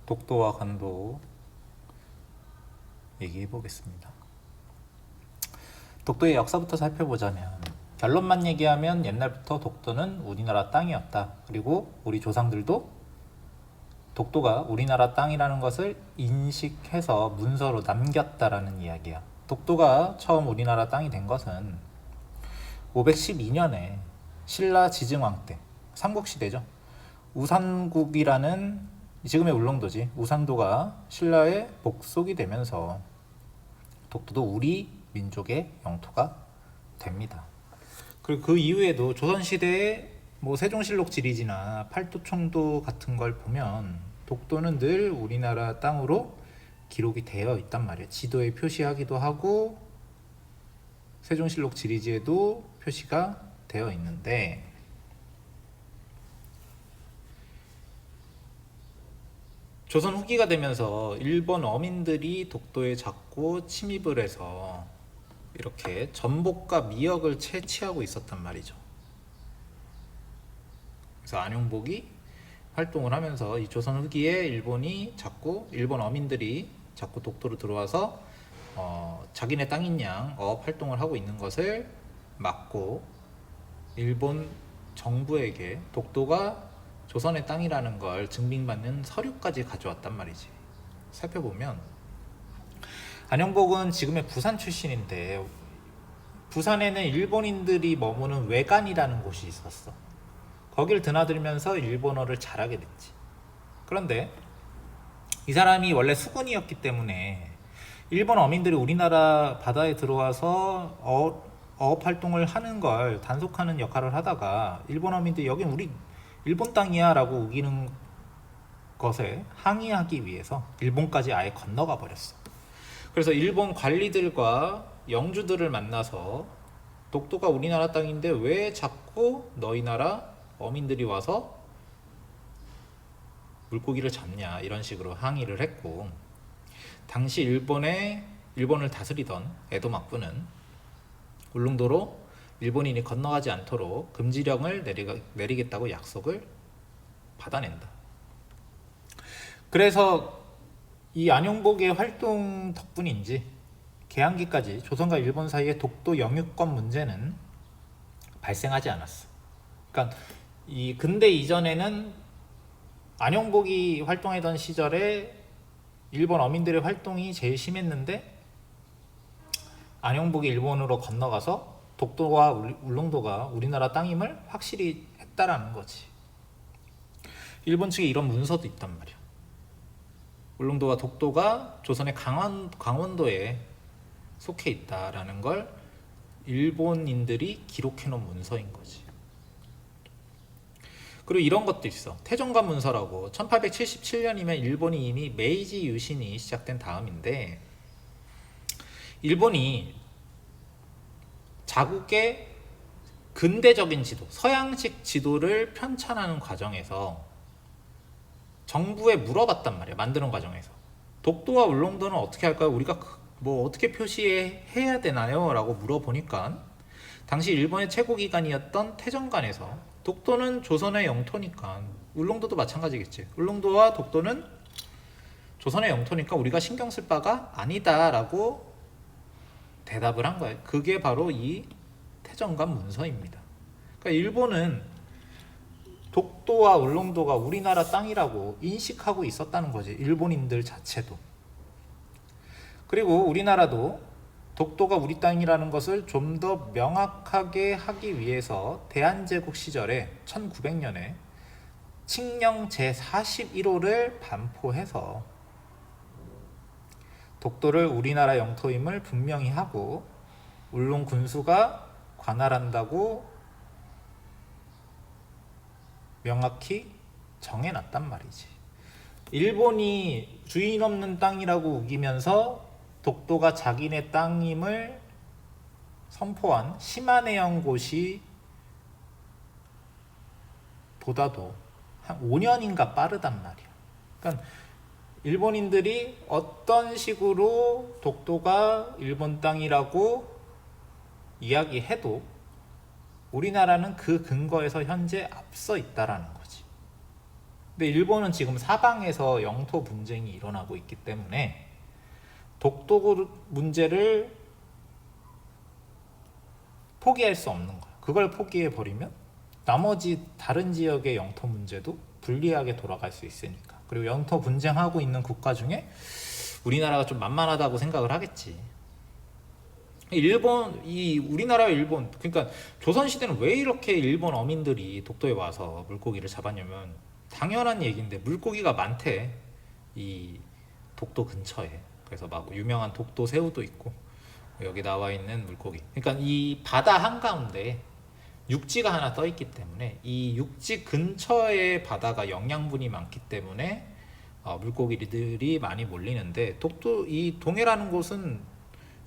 독도와 관도 얘기해 보겠습니다. 독도의 역사부터 살펴보자면 결론만 얘기하면 옛날부터 독도는 우리나라 땅이었다. 그리고 우리 조상들도 독도가 우리나라 땅이라는 것을 인식해서 문서로 남겼다라는 이야기야. 독도가 처음 우리나라 땅이 된 것은 512년에 신라 지증왕 때, 삼국시대죠. 우산국이라는 지금의 울릉도지, 우산도가 신라의 복속이 되면서 독도도 우리 민족의 영토가 됩니다. 그리고 그 이후에도 조선시대의 세종실록 지리지나 팔도총도 같은 걸 보면 독도는 늘 우리나라 땅으로 기록이 되어 있단 말이에요. 지도에 표시하기도 하고 세종실록 지리지에도 표시가 되어 있는데, 조선 후기가 되면서 일본 어민들이 독도에 자꾸 침입을 해서 이렇게 전복과 미역을 채취하고 있었단 말이죠. 그래서 안용복이 활동을 하면서 이 조선 후기에 일본 어민들이 자꾸 독도로 들어와서 자기네 땅인 양 어업 활동을 하고 있는 것을 막고 일본 정부에게 독도가 조선의 땅이라는 걸 증빙받는 서류까지 가져왔단 말이지. 살펴보면 안용복은 지금의 부산 출신인데, 부산에는 일본인들이 머무는 외관이라는 곳이 있었어. 거길 드나들면서 일본어를 잘하게 됐지. 그런데 이 사람이 원래 수군이었기 때문에 일본 어민들이 우리나라 바다에 들어와서 어업 활동을 하는 걸 단속하는 역할을 하다가 일본 어민들이 여긴 우리 일본 땅이야 라고 우기는 것에 항의하기 위해서 일본까지 아예 건너가 버렸어. 그래서 일본 관리들과 영주들을 만나서 독도가 우리나라 땅인데 왜 자꾸 너희 나라 어민들이 와서 물고기를 잡냐, 이런 식으로 항의를 했고, 당시 일본을 다스리던 에도 막부는 울릉도로 일본인이 건너가지 않도록 금지령을 내리겠다고 약속을 받아낸다. 그래서 이 안용복의 활동 덕분인지 개항기까지 조선과 일본 사이의 독도 영유권 문제는 발생하지 않았어. 그러니까 이 근대 이전에는 안용복이 활동하던 시절에 일본 어민들의 활동이 제일 심했는데, 안용복이 일본으로 건너가서 독도와 울릉도가 우리나라 땅임을 확실히 했다라는 거지. 일본 측에 이런 문서도 있단 말이야. 울릉도와 독도가 조선의 강원도에 속해 있다라는 걸 일본인들이 기록해 놓은 문서인 거지. 그리고 이런 것도 있어. 태종관 문서라고 1877년이면 일본이 이미 메이지 유신이 시작된 다음인데, 일본이 자국의 근대적인 지도, 서양식 지도를 편찬하는 과정에서 정부에 물어봤단 말이야. 만드는 과정에서 독도와 울릉도는 어떻게 할까요? 우리가 어떻게 표시해야 되나요? 라고 물어보니까 당시 일본의 최고기관이었던 태정관에서 독도는 조선의 영토니까, 울릉도도 마찬가지겠지, 울릉도와 독도는 조선의 영토니까 우리가 신경 쓸 바가 아니다 라고 대답을 한 거예요. 그게 바로 이 태정관 문서입니다. 그러니까 일본은 독도와 울릉도가 우리나라 땅이라고 인식하고 있었다는 거지, 일본인들 자체도. 그리고 우리나라도 독도가 우리 땅이라는 것을 좀 더 명확하게 하기 위해서 대한제국 시절에 1900년에 칙령 제41호를 반포해서 독도를 우리나라 영토임을 분명히 하고 울릉 군수가 관할한다고 명확히 정해놨단 말이지. 일본이 주인 없는 땅이라고 우기면서 독도가 자기네 땅임을 선포한 시마네현고시 보다도 한 5년인가 빠르단 말이야. 그러니까 일본인들이 어떤 식으로 독도가 일본 땅이라고 이야기해도 우리나라는 그 근거에서 현재 앞서 있다라는 거지. 근데 일본은 지금 사방에서 영토 분쟁이 일어나고 있기 때문에 독도 문제를 포기할 수 없는 거야. 그걸 포기해 버리면 나머지 다른 지역의 영토 문제도 불리하게 돌아갈 수 있으니까. 그리고 영토 분쟁하고 있는 국가 중에 우리나라가 좀 만만하다고 생각을 하겠지. 우리나라와 일본, 그러니까 조선시대는 왜 이렇게 일본 어민들이 독도에 와서 물고기를 잡았냐면 당연한 얘기인데 물고기가 많대. 이 독도 근처에. 그래서 막 유명한 독도 새우도 있고 여기 나와 있는 물고기. 그러니까 이 바다 한가운데 육지가 하나 떠 있기 때문에 이 육지 근처에 바다가 영양분이 많기 때문에 물고기들이 많이 몰리는데 이 동해라는 곳은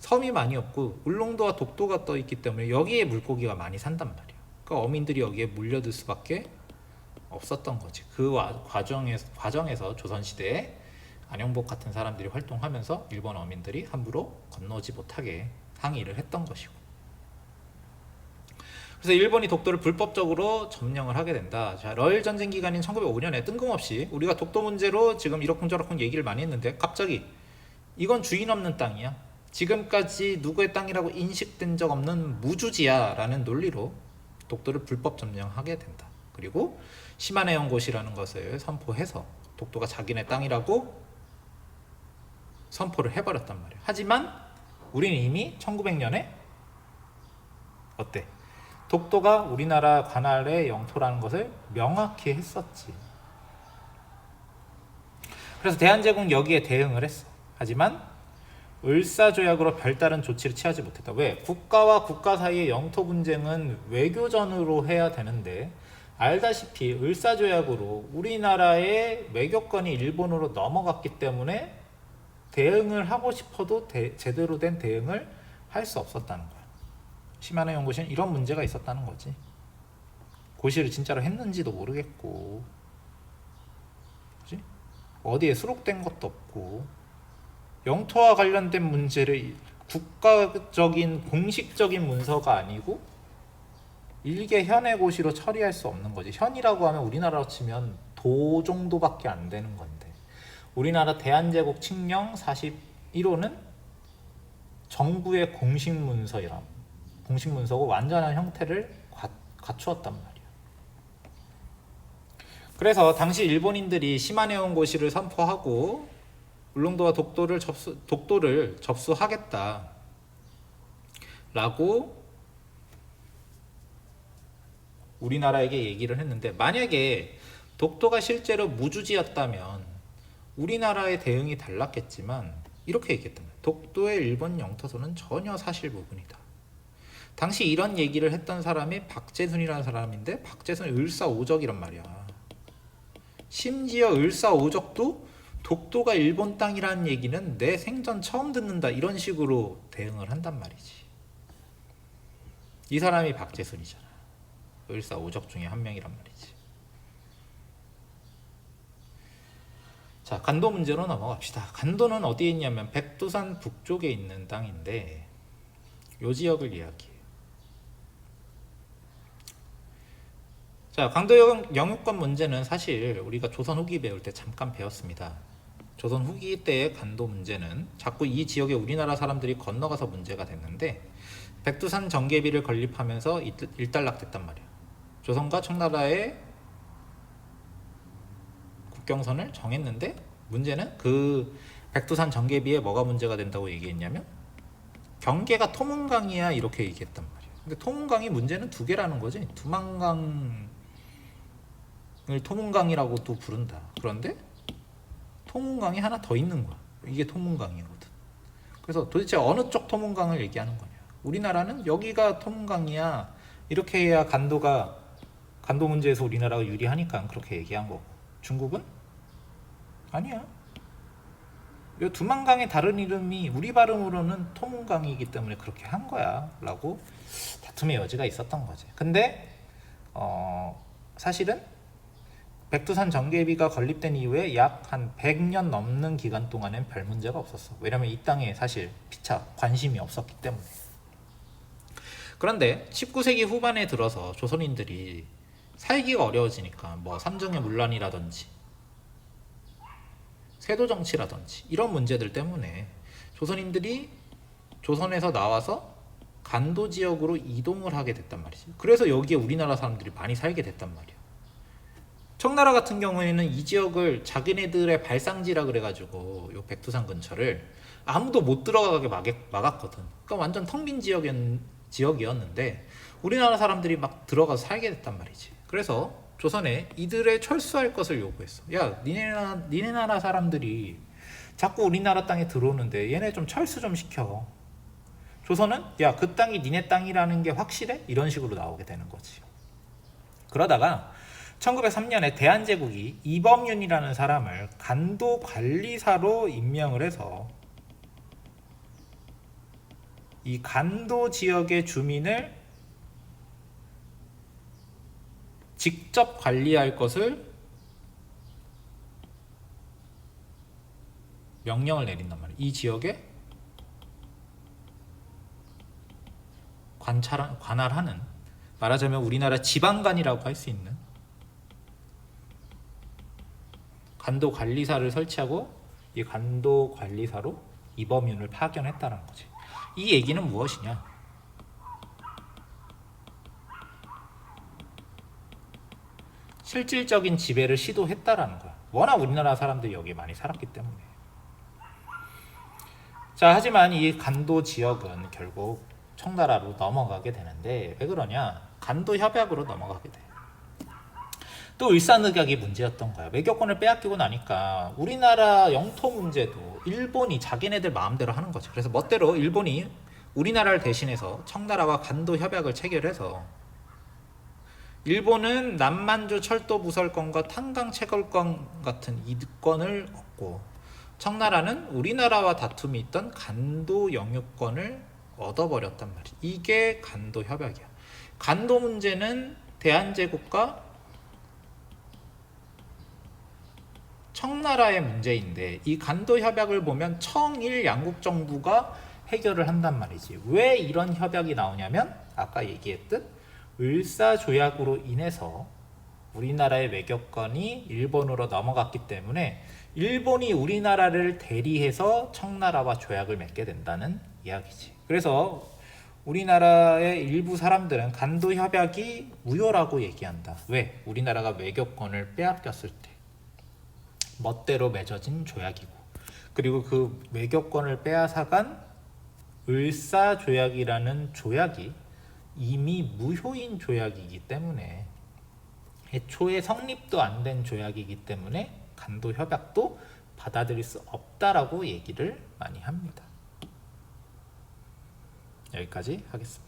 섬이 많이 없고 울릉도와 독도가 떠 있기 때문에 여기에 물고기가 많이 산단 말이야. 그러니까 어민들이 여기에 몰려들 수밖에 없었던 거지. 그 과정에서 조선시대에 안영복 같은 사람들이 활동하면서 일본 어민들이 함부로 건너지 못하게 항의를 했던 것이고. 그래서 일본이 독도를 불법적으로 점령을 하게 된다. 자, 러일 전쟁 기간인 1905년에 뜬금없이 우리가 독도 문제로 지금 이러쿵저러쿵 얘기를 많이 했는데 갑자기 이건 주인 없는 땅이야. 지금까지 누구의 땅이라고 인식된 적 없는 무주지야 라는 논리로 독도를 불법 점령하게 된다. 그리고 시마네 연고시라는 것을 선포해서 독도가 자기네 땅이라고 선포를 해버렸단 말이야. 하지만 우리는 이미 1900년에 어때? 독도가 우리나라 관할의 영토라는 것을 명확히 했었지. 그래서 대한제국은 여기에 대응을 했어. 하지만 을사조약으로 별다른 조치를 취하지 못했다. 왜? 국가와 국가 사이의 영토 분쟁은 외교전으로 해야 되는데 알다시피 을사조약으로 우리나라의 외교권이 일본으로 넘어갔기 때문에 대응을 하고 싶어도 제대로 된 대응을 할 수 없었다는 거야. 시마네 연고시는 이런 문제가 있었다는 거지. 고시를 진짜로 했는지도 모르겠고, 그치? 어디에 수록된 것도 없고, 영토와 관련된 문제를 국가적인 공식적인 문서가 아니고 일개 현의 고시로 처리할 수 없는 거지. 현이라고 하면 우리나라로 치면 도 정도밖에 안 되는 건데, 우리나라 대한제국 칙령 41호는 정부의 공식 문서고 완전한 형태를 갖추었단 말이야. 그래서 당시 일본인들이 시마네온 고시를 선포하고 울릉도와 독도를 접수하겠다라고 우리나라에게 얘기를 했는데, 만약에 독도가 실제로 무주지였다면 우리나라의 대응이 달랐겠지만 이렇게 얘기했단 말이야. 독도의 일본 영토소는 전혀 사실 무근이다. 당시 이런 얘기를 했던 사람이 박재순이라는 사람인데, 박재순은 을사오적이란 말이야. 심지어 을사오적도 독도가 일본 땅이라는 얘기는 내 생전 처음 듣는다 이런 식으로 대응을 한단 말이지. 이 사람이 박재순이잖아. 을사오적 중에 한 명이란 말이지. 자, 간도 문제로 넘어갑시다. 간도는 어디에 있냐면 백두산 북쪽에 있는 땅인데 이 지역을 이야기해요. 자, 강도 영유권 문제는 사실 우리가 조선 후기 배울 때 잠깐 배웠습니다. 조선 후기 때의 간도 문제는 자꾸 이 지역에 우리나라 사람들이 건너가서 문제가 됐는데, 백두산 정계비를 건립하면서 일단락됐단 말이야. 조선과 청나라의 국경선을 정했는데, 문제는 그 백두산 정계비에 뭐가 문제가 된다고 얘기했냐면 경계가 토문강이야 이렇게 얘기했단 말이야. 근데 토문강이 문제는 두 개라는 거지. 두만강을 토문강이라고도 부른다. 그런데 토문강이 하나 더 있는 거야. 이게 토문강이거든. 그래서 도대체 어느 쪽 토문강을 얘기하는 거냐. 우리나라는 여기가 토문강이야 이렇게 해야 간도 문제에서 우리나라가 유리하니까 그렇게 얘기한 거고, 중국은 아니야. 이 두만강의 다른 이름이 우리 발음으로는 토문강이기 때문에 그렇게 한 거야 라고 다툼의 여지가 있었던 거지. 근데 사실은 백두산 정계비가 건립된 이후에 약 한 100년 넘는 기간 동안엔 별 문제가 없었어. 왜냐면 이 땅에 사실 피차 관심이 없었기 때문에. 그런데 19세기 후반에 들어서 조선인들이 살기가 어려워지니까 뭐 삼정의 문란이라든지 세도 정치라든지 이런 문제들 때문에 조선인들이 조선에서 나와서 간도 지역으로 이동을 하게 됐단 말이지. 그래서 여기에 우리나라 사람들이 많이 살게 됐단 말이야. 청나라 같은 경우에는 이 지역을 자기네들의 발상지라 그래가지고 요 백두산 근처를 아무도 못 들어가게 막았거든. 그러니까 완전 텅 빈 지역이었는데 우리나라 사람들이 막 들어가서 살게 됐단 말이지. 그래서 조선에 이들의 철수할 것을 요구했어. 야, 니네 나라 사람들이 자꾸 우리나라 땅에 들어오는데 얘네 좀 철수 좀 시켜. 조선은 야, 그 땅이 니네 땅이라는 게 확실해? 이런 식으로 나오게 되는 거지. 그러다가 1903년에 대한제국이 이범윤이라는 사람을 간도 관리사로 임명을 해서 이 간도 지역의 주민을 직접 관리할 것을 명령을 내린단 말이에요. 이 지역에 관할하는, 말하자면 우리나라 지방관이라고 할 수 있는 간도 관리사를 설치하고 이 간도 관리사로 이범윤을 파견했다는 거지. 이 얘기는 무엇이냐? 실질적인 지배를 시도했다라는 거야. 워낙 우리나라 사람들이 여기에 많이 살았기 때문에. 자, 하지만 이 간도 지역은 결국 청나라로 넘어가게 되는데 왜 그러냐? 간도 협약으로 넘어가게 돼. 또 을사늑약이 문제였던 거야. 외교권을 빼앗기고 나니까 우리나라 영토 문제도 일본이 자기네들 마음대로 하는 거지. 그래서 멋대로 일본이 우리나라를 대신해서 청나라와 간도 협약을 체결해서 일본은 남만주 철도 부설권과 탄강 채굴권 같은 이권을 얻고 청나라는 우리나라와 다툼이 있던 간도 영유권을 얻어버렸단 말이야. 이게 간도 협약이야. 간도 문제는 대한제국과 청나라의 문제인데 이 간도 협약을 보면 청일 양국 정부가 해결을 한단 말이지. 왜 이런 협약이 나오냐면 아까 얘기했듯 을사조약으로 인해서 우리나라의 외교권이 일본으로 넘어갔기 때문에 일본이 우리나라를 대리해서 청나라와 조약을 맺게 된다는 이야기지. 그래서 우리나라의 일부 사람들은 간도 협약이 무효라고 얘기한다. 왜? 우리나라가 외교권을 빼앗겼을 때 멋대로 맺어진 조약이고, 그리고 그 외교권을 빼앗아간 을사조약이라는 조약이 이미 무효인 조약이기 때문에, 애초에 성립도 안 된 조약이기 때문에 간도 협약도 받아들일 수 없다라고 얘기를 많이 합니다. 여기까지 하겠습니다.